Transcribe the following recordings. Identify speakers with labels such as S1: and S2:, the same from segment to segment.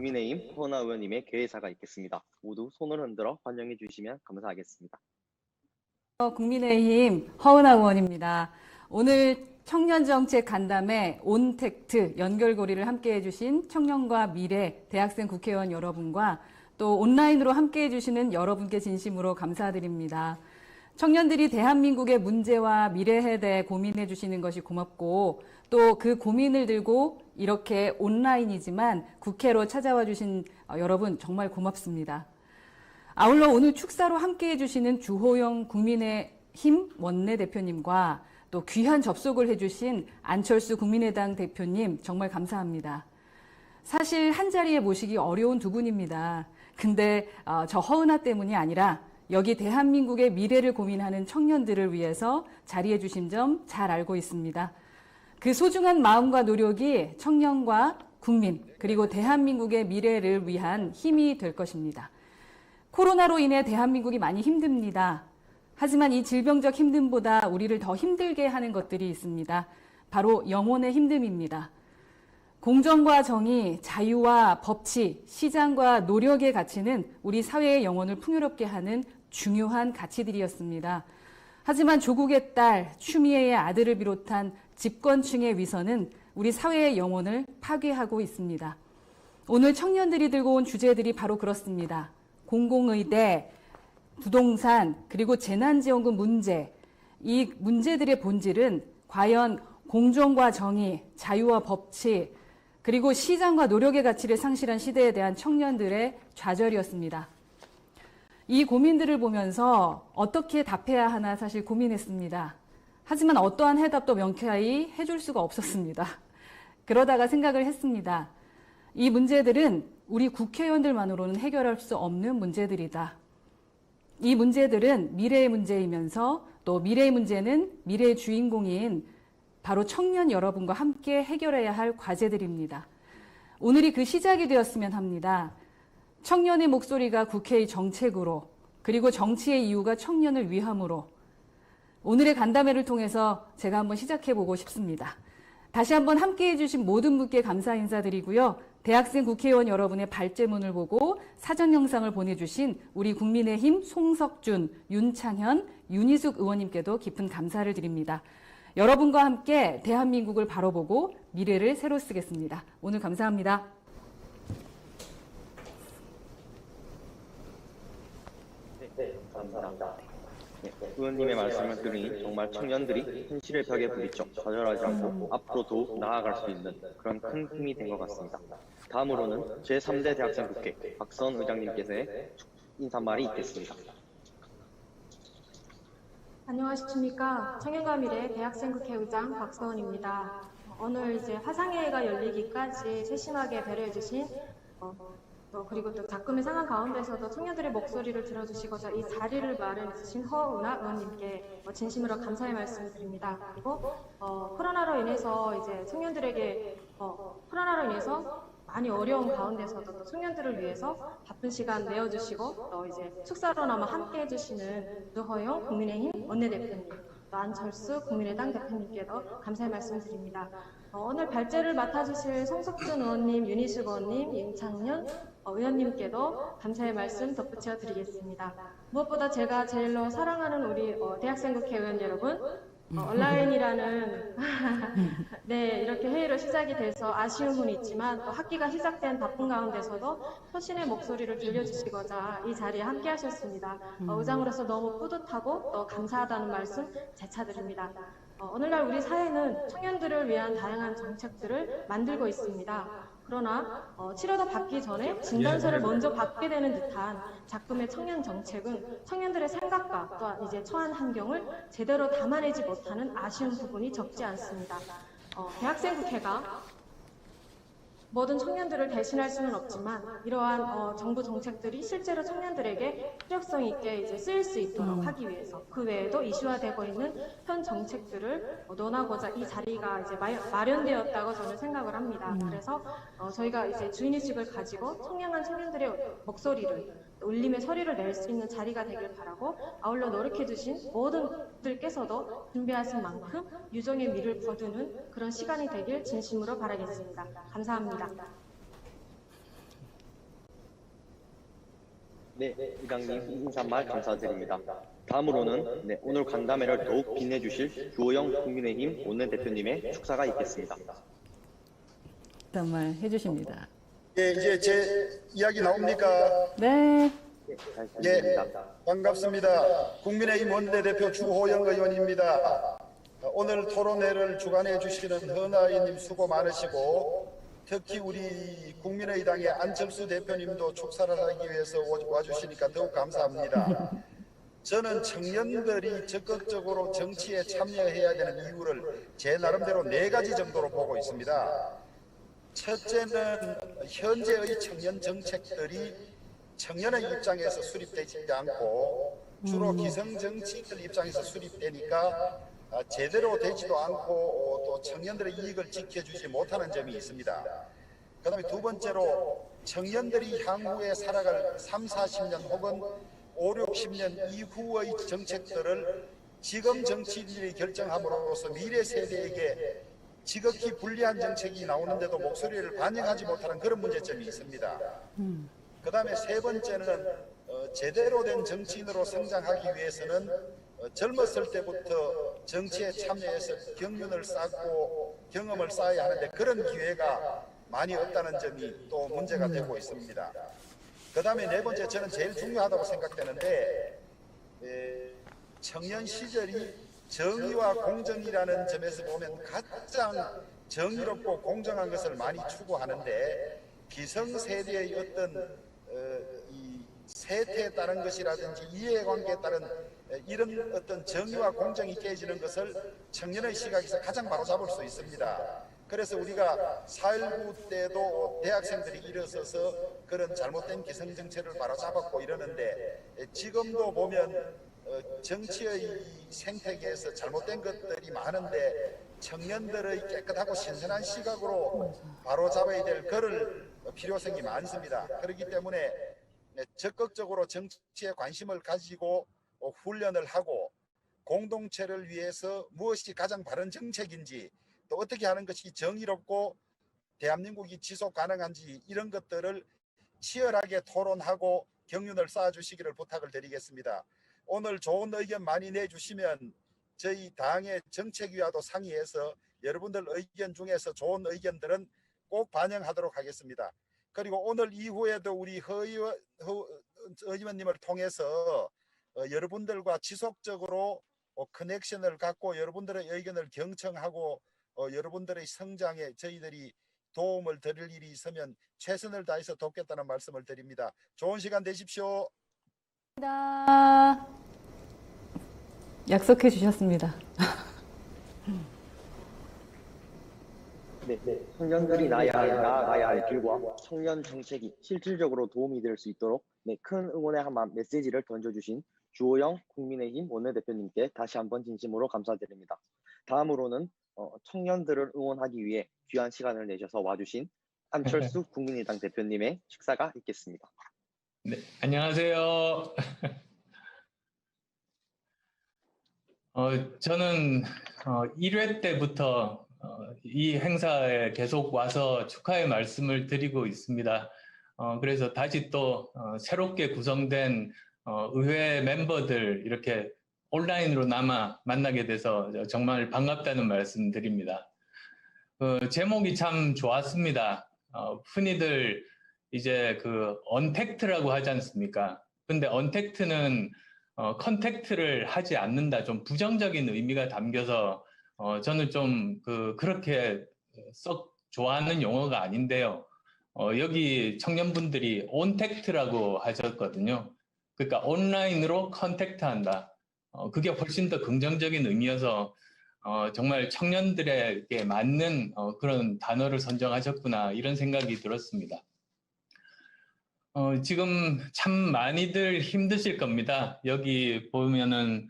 S1: 국민의힘 허은하 의원님의 개회사가 있겠습니다. 모두 손을 흔들어 환영해 주시면 감사하겠습니다.
S2: 국민의힘 허은하 의원입니다. 오늘 청년정책 간담회 온택트 연결고리를 함께해 주신 청년과 미래 대학생 국회의원 여러분과 또 온라인으로 함께해 주시는 여러분께 진심으로 감사드립니다. 청년들이 대한민국의 문제와 미래에 대해 고민해 주시는 것이 고맙고 또 그 고민을 들고 이렇게 온라인이지만 국회로 찾아와 주신 여러분 정말 고맙습니다. 아울러 오늘 축사로 함께해 주시는 주호영 국민의힘 원내대표님과 또 귀한 접속을 해주신 안철수 국민의당 대표님 정말 감사합니다. 사실 한자리에 모시기 어려운 두 분입니다. 근데 저 허은하 때문이 아니라 여기 대한민국의 미래를 고민하는 청년들을 위해서 자리해 주신 점 잘 알고 있습니다. 그 소중한 마음과 노력이 청년과 국민 그리고 대한민국의 미래를 위한 힘이 될 것입니다. 코로나로 인해 대한민국이 많이 힘듭니다. 하지만 이 질병적 힘듦보다 우리를 더 힘들게 하는 것들이 있습니다. 바로 영혼의 힘듦입니다. 공정과 정의, 자유와 법치, 시장과 노력의 가치는 우리 사회의 영혼을 풍요롭게 하는 중요한 가치들이었습니다. 하지만 조국의 딸, 추미애의 아들을 비롯한 집권층의 위선은 우리 사회의 영혼을 파괴하고 있습니다. 오늘 청년들이 들고 온 주제들이 바로 그렇습니다. 공공의대, 부동산, 그리고 재난지원금 문제. 이 문제들의 본질은 과연 공정과 정의, 자유와 법치, 그리고 시장과 노력의 가치를 상실한 시대에 대한 청년들의 좌절이었습니다. 이 고민들을 보면서 어떻게 답해야 하나 사실 고민했습니다. 하지만 어떠한 해답도 명쾌하게 해줄 수가 없었습니다. 그러다가 생각을 했습니다. 이 문제들은 우리 국회의원들만으로는 해결할 수 없는 문제들이다. 이 문제들은 미래의 문제이면서 또 미래의 문제는 미래의 주인공인 바로 청년 여러분과 함께 해결해야 할 과제들입니다. 오늘이 그 시작이 되었으면 합니다. 청년의 목소리가 국회의 정책으로 그리고 정치의 이유가 청년을 위함으로 오늘의 간담회를 통해서 제가 한번 시작해보고 싶습니다. 다시 한번 함께해 주신 모든 분께 감사 인사드리고요. 대학생 국회의원 여러분의 발제문을 보고 사전 영상을 보내주신 우리 국민의힘 송석준, 윤창현, 윤희숙 의원님께도 깊은 감사를 드립니다. 여러분과 함께 대한민국을 바라보고 미래를 새로 쓰겠습니다. 오늘 감사합니다.
S1: 네, 감사합니다. 의원님의 말씀을 들으니 정말 청년들이 현실의 벽에 부딪혀 좌절하지 않고 앞으로 더욱 나아갈 수 있는 그런 큰 힘이 된 것 같습니다. 다음으로는 제3대 대학생국회 박선 의장님께서의 인사말이 있겠습니다.
S3: 안녕하십니까. 청년과 미래 대학생국회의장 박서원입니다. 오늘 이제 화상회의가 열리기까지 세심하게 배려해주신 그리고 또 작금의 상황 가운데서도 청년들의 목소리를 들어주시고자 이 자리를 마련해주신 허은하 의원님께 진심으로 감사의 말씀을 드립니다. 그리고 코로나로 인해서 이제 청년들에게 코로나로 인해서 많이 어려운 가운데서도 또 청년들을 위해서 바쁜 시간 내어주시고 또 이제 축사로나마 함께 해주시는 주호영 국민의힘 원내대표님, 또 안철수 국민의당 대표님께도 감사의 말씀 드립니다. 오늘 발제를 맡아주실 송석준 의원님, 윤희숙 의원님, 윤창년 의원님께도 감사의 말씀 덧붙여 드리겠습니다. 무엇보다 제가 제일로 사랑하는 우리 대학생 국회의원 여러분, 온라인이라는 네, 이렇게 회의로 시작이 돼서 아쉬움은 있지만 또 학기가 시작된 바쁜 가운데서도 서신의 목소리를 들려주시고자 이 자리에 함께 하셨습니다. 의장으로서 너무 뿌듯하고 또 감사하다는 말씀 재차드립니다. 오늘날 우리 사회는 청년들을 위한 다양한 정책들을 만들고 있습니다. 그러나 치료도 받기 전에 진단서를 먼저 받게 되는 듯한 작금의 청년 정책은 청년들의 생각과 또한 이제 처한 환경을 제대로 담아내지 못하는 아쉬운 부분이 적지 않습니다. 대학생 국회가 모든 청년들을 대신할 수는 없지만 이러한 정부 정책들이 실제로 청년들에게 필요성 있게 이제 쓰일 수 있도록 하기 위해서 그 외에도 이슈화되고 있는 현 정책들을 논하고자 이 자리가 이제 마련되었다고 저는 생각을 합니다. 그래서 저희가 이제 주인의식을 가지고 청량한 청년들의 목소리를 울림의 소리를 낼 수 있는 자리가 되길 바라고 아울러 노력해주신 모든 분들께서도 준비하신 만큼 유종의 미를 거두는 그런 시간이 되길 진심으로 바라겠습니다. 감사합니다.
S1: 네, 이강님 인사말 감사드립니다. 다음으로는 오늘 간담회를 더욱 빛내주실 주호영 국민의힘 원내대표님의 축사가 있겠습니다.
S2: 정말 해주십니다.
S4: 예, 이제 제 이야기 나옵니까?
S2: 네.
S1: 잘
S4: 예,
S1: 들립니다.
S4: 반갑습니다. 국민의힘 원내대표 주호영 의원입니다. 오늘 토론회를 주관해 주시는 허나이님 수고 많으시고, 특히 우리 국민의당의 안철수 대표님도 축사를 하기 위해서 와주시니까 더욱 감사합니다. 저는 청년들이 적극적으로 정치에 참여해야 되는 이유를 제 나름대로 4가지 정도로 보고 있습니다. 첫째는 현재의 청년 정책들이 청년의 입장에서 수립되지 않고 주로 기성 정치인들 입장에서 수립되니까 제대로 되지도 않고 또 청년들의 이익을 지켜주지 못하는 점이 있습니다. 그 다음에 두 번째로 청년들이 향후에 살아갈 3, 40년 혹은 5, 60년 이후의 정책들을 지금 정치인들이 결정함으로써 미래 세대에게 지극히 불리한 정책이 나오는데도 목소리를 반영하지 못하는 그런 문제점이 있습니다. 그 다음에 세 번째는 제대로 된 정치인으로 성장하기 위해서는 젊었을 때부터 정치에 참여해서 경륜을 쌓고 경험을 쌓아야 하는데 그런 기회가 많이 없다는 점이 또 문제가 되고 있습니다. 그 다음에 네 번째, 저는 제일 중요하다고 생각되는데 청년 시절이 정의와 공정이라는 점에서 보면 가장 정의롭고 공정한 것을 많이 추구하는데 기성세대의 어떤 이 세태에 따른 것이라든지 이해관계에 따른 이런 어떤 정의와 공정이 깨지는 것을 청년의 시각에서 가장 바로잡을 수 있습니다. 그래서 우리가 4.19 때도 대학생들이 일어서서 그런 잘못된 기성정책을 바로잡았고 이러는데 지금도 보면 정치의 생태계에서 잘못된 것들이 많은데 청년들의 깨끗하고 신선한 시각으로 바로잡아야 될 그럴 필요성이 많습니다. 그렇기 때문에 적극적으로 정치에 관심을 가지고 훈련을 하고 공동체를 위해서 무엇이 가장 바른 정책인지 또 어떻게 하는 것이 정의롭고 대한민국이 지속 가능한지 이런 것들을 치열하게 토론하고 경륜을 쌓아주시기를 부탁을 드리겠습니다. 오늘 좋은 의견 많이 내주시면 저희 당의 정책위와도 상의해서 여러분들 의견 중에서 좋은 의견들은 꼭 반영하도록 하겠습니다. 그리고 오늘 이후에도 우리 허 의원님을 통해서 여러분들과 지속적으로 커넥션을 갖고 여러분들의 의견을 경청하고 여러분들의 성장에 저희들이 도움을 드릴 일이 있으면 최선을 다해서 돕겠다는 말씀을 드립니다. 좋은 시간 되십시오.
S2: 약속해 주셨습니다.
S1: 네, 청년들이 나아가야 할 길과 청년 정책이 실질적으로 도움이 될 수 있도록 큰 응원의 한 메시지를 던져주신 주호영 국민의힘 원내대표님께 다시 한번 진심으로 감사드립니다. 다음으로는 청년들을 응원하기 위해 귀한 시간을 내셔서 와주신 안철수 국민의당 대표님의 축사가 있겠습니다.
S5: 네, 안녕하세요. 저는 1회 때부터 이 행사에 계속 와서 축하의 말씀을 드리고 있습니다. 그래서 다시 또 새롭게 구성된 의회 멤버들 이렇게 온라인으로나마 만나게 돼서 정말 반갑다는 말씀 드립니다. 제목이 참 좋았습니다. 흔히들 이제 그 언택트라고 하지 않습니까? 근데 언택트는 컨택트를 하지 않는다, 좀 부정적인 의미가 담겨서 저는 좀 그렇게 썩 좋아하는 용어가 아닌데요. 여기 청년분들이 온택트라고 하셨거든요. 그러니까 온라인으로 컨택트한다. 그게 훨씬 더 긍정적인 의미여서 정말 청년들에게 맞는 그런 단어를 선정하셨구나 이런 생각이 들었습니다. 지금 참 많이들 힘드실 겁니다. 여기 보면은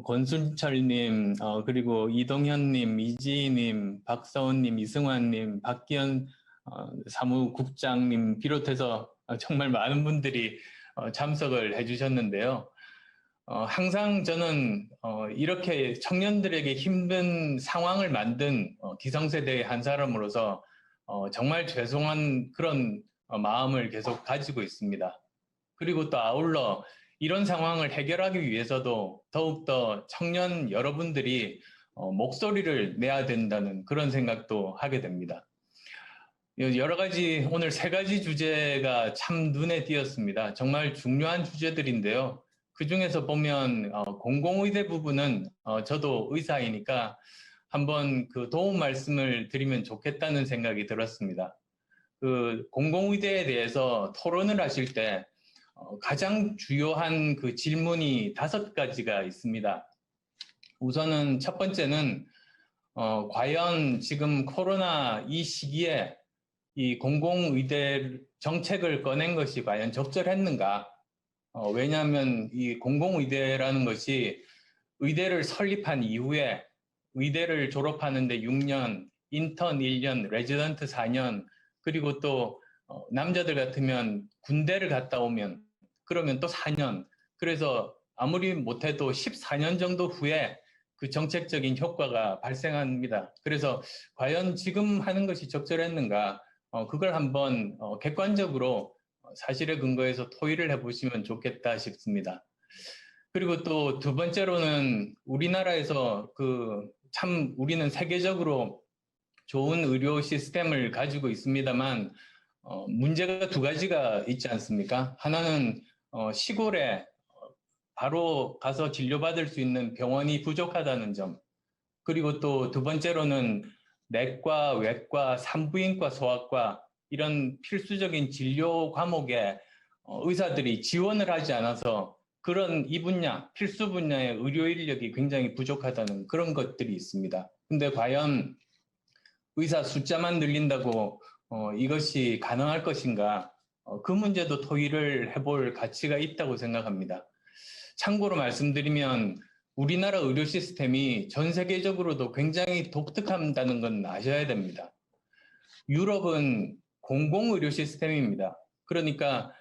S5: 권순철님, 그리고 이동현님, 이지희님, 박서원님, 이승환님, 박기현 사무국장님 비롯해서 정말 많은 분들이 참석을 해주셨는데요. 항상 저는 이렇게 청년들에게 힘든 상황을 만든 기성세대의 한 사람으로서 정말 죄송한 그런 마음을 계속 가지고 있습니다. 그리고 또 아울러 이런 상황을 해결하기 위해서도 더욱더 청년 여러분들이 목소리를 내야 된다는 그런 생각도 하게 됩니다. 여러 가지, 오늘 세 가지 주제가 참 눈에 띄었습니다. 정말 중요한 주제들인데요. 그 중에서 보면 공공의대 부분은 저도 의사이니까 한번 그 도움 말씀을 드리면 좋겠다는 생각이 들었습니다. 그 공공의대에 대해서 토론을 하실 때 가장 주요한 그 질문이 5가지가 있습니다. 우선은 첫 번째는 과연 지금 코로나 이 시기에 이 공공의대 정책을 꺼낸 것이 과연 적절했는가? 왜냐하면 이 공공의대라는 것이 의대를 설립한 이후에 의대를 졸업하는데 6년, 인턴 1년, 레지던트 4년, 그리고 또 남자들 같으면 군대를 갔다 오면 그러면 또 4년. 그래서 아무리 못해도 14년 정도 후에 그 정책적인 효과가 발생합니다. 그래서 과연 지금 하는 것이 적절했는가? 그걸 한번 객관적으로 사실에 근거해서 토의를 해보시면 좋겠다 싶습니다. 그리고 또 두 번째로는 우리나라에서 참 우리는 세계적으로 좋은 의료 시스템을 가지고 있습니다만 문제가 2가지가 있지 않습니까? 하나는 시골에 바로 가서 진료받을 수 있는 병원이 부족하다는 점. 그리고 또 두 번째로는 내과, 외과, 산부인과, 소아과 이런 필수적인 진료 과목에 의사들이 지원을 하지 않아서 그런 이 분야, 필수 분야의 의료 인력이 굉장히 부족하다는 그런 것들이 있습니다. 근데 과연 의사 숫자만 늘린다고 이것이 가능할 것인가? 그 문제도 토의를 해볼 가치가 있다고 생각합니다. 참고로 말씀드리면 우리나라 의료 시스템이 전 세계적으로도 굉장히 독특하다는 건 아셔야 됩니다. 유럽은 공공의료 시스템입니다. 그러니까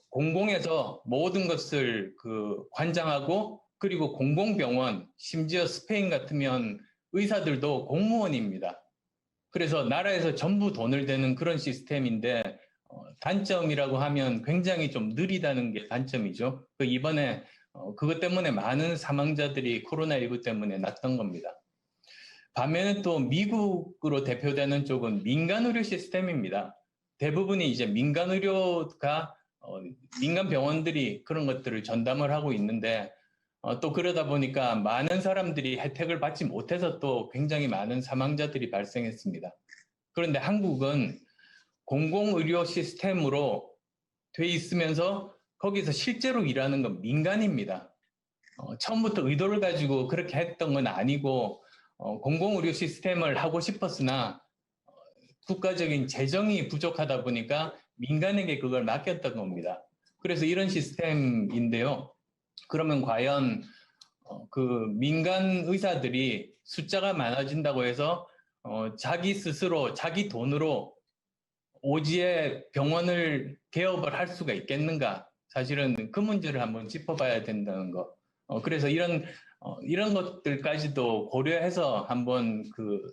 S5: 공공에서 모든 것을 관장하고 그리고 공공병원, 심지어 스페인 같으면 의사들도 공무원입니다. 그래서 나라에서 전부 돈을 대는 그런 시스템인데 단점이라고 하면 굉장히 좀 느리다는 게 단점이죠. 이번에 그것 때문에 많은 사망자들이 코로나19 때문에 났던 겁니다. 반면에 또 미국으로 대표되는 쪽은 민간의료 시스템입니다. 대부분이 이제 민간의료가 민간 병원들이 그런 것들을 전담을 하고 있는데 또 그러다 보니까 많은 사람들이 혜택을 받지 못해서 또 굉장히 많은 사망자들이 발생했습니다. 그런데 한국은 공공의료 시스템으로 돼 있으면서 거기서 실제로 일하는 건 민간입니다. 처음부터 의도를 가지고 그렇게 했던 건 아니고 공공의료 시스템을 하고 싶었으나 국가적인 재정이 부족하다 보니까 민간에게 그걸 맡겼던 겁니다. 그래서 이런 시스템인데요. 그러면 과연 민간 의사들이 숫자가 많아진다고 해서 자기 스스로 자기 돈으로 오지에 병원을 개업을 할 수가 있겠는가? 사실은 그 문제를 한번 짚어봐야 된다는 거. 그래서 이런 것들까지도 고려해서 한번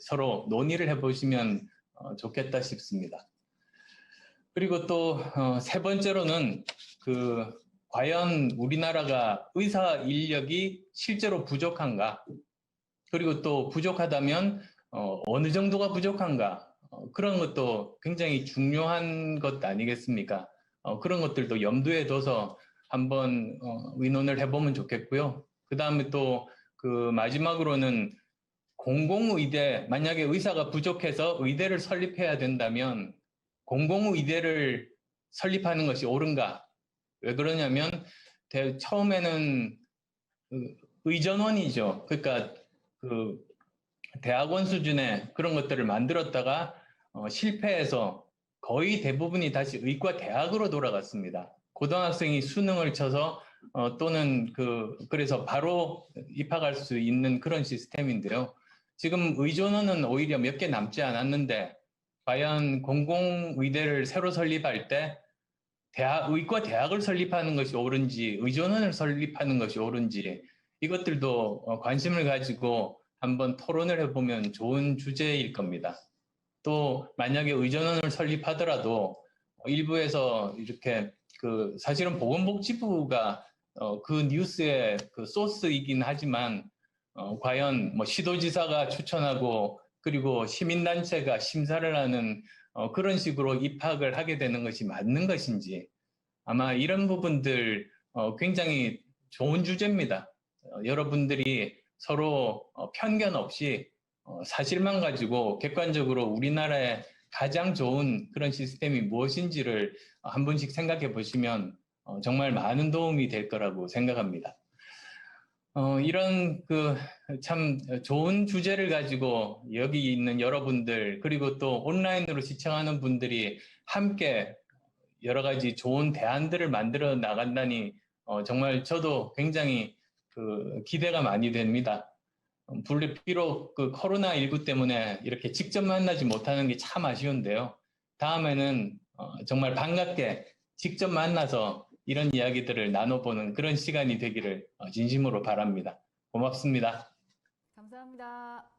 S5: 서로 논의를 해보시면 좋겠다 싶습니다. 그리고 또 세 번째로는 과연 우리나라가 의사 인력이 실제로 부족한가? 그리고 또 부족하다면 어느 정도가 부족한가? 그런 것도 굉장히 중요한 것 아니겠습니까? 그런 것들도 염두에 둬서 한번 의논을 해보면 좋겠고요. 그 다음에 또 마지막으로는 공공의대, 만약에 의사가 부족해서 의대를 설립해야 된다면 공공의대를 설립하는 것이 옳은가? 왜 그러냐면 처음에는 의전원이죠. 그러니까 대학원 수준의 그런 것들을 만들었다가 실패해서 거의 대부분이 다시 의과 대학으로 돌아갔습니다. 고등학생이 수능을 쳐서 또는 그래서 바로 입학할 수 있는 그런 시스템인데요. 지금 의전원은 오히려 몇 개 남지 않았는데 과연 공공의대를 새로 설립할 때 의과 대학을 설립하는 것이 옳은지 의전원을 설립하는 것이 옳은지 이것들도 관심을 가지고 한번 토론을 해보면 좋은 주제일 겁니다. 또 만약에 의전원을 설립하더라도 일부에서 이렇게 사실은 보건복지부가 그 뉴스의 그 소스이긴 하지만 과연 뭐 시도지사가 추천하고 그리고 시민단체가 심사를 하는 그런 식으로 입학을 하게 되는 것이 맞는 것인지 아마 이런 부분들 굉장히 좋은 주제입니다. 여러분들이 서로 편견 없이 사실만 가지고 객관적으로 우리나라의 가장 좋은 그런 시스템이 무엇인지를 한 번씩 생각해 보시면 정말 많은 도움이 될 거라고 생각합니다. 이런 참 좋은 주제를 가지고 여기 있는 여러분들 그리고 또 온라인으로 시청하는 분들이 함께 여러 가지 좋은 대안들을 만들어 나간다니 정말 저도 굉장히 기대가 많이 됩니다. 비록 코로나19 때문에 이렇게 직접 만나지 못하는 게 참 아쉬운데요. 다음에는 정말 반갑게 직접 만나서 이런 이야기들을 나눠보는 그런 시간이 되기를 진심으로 바랍니다. 고맙습니다.
S2: 감사합니다.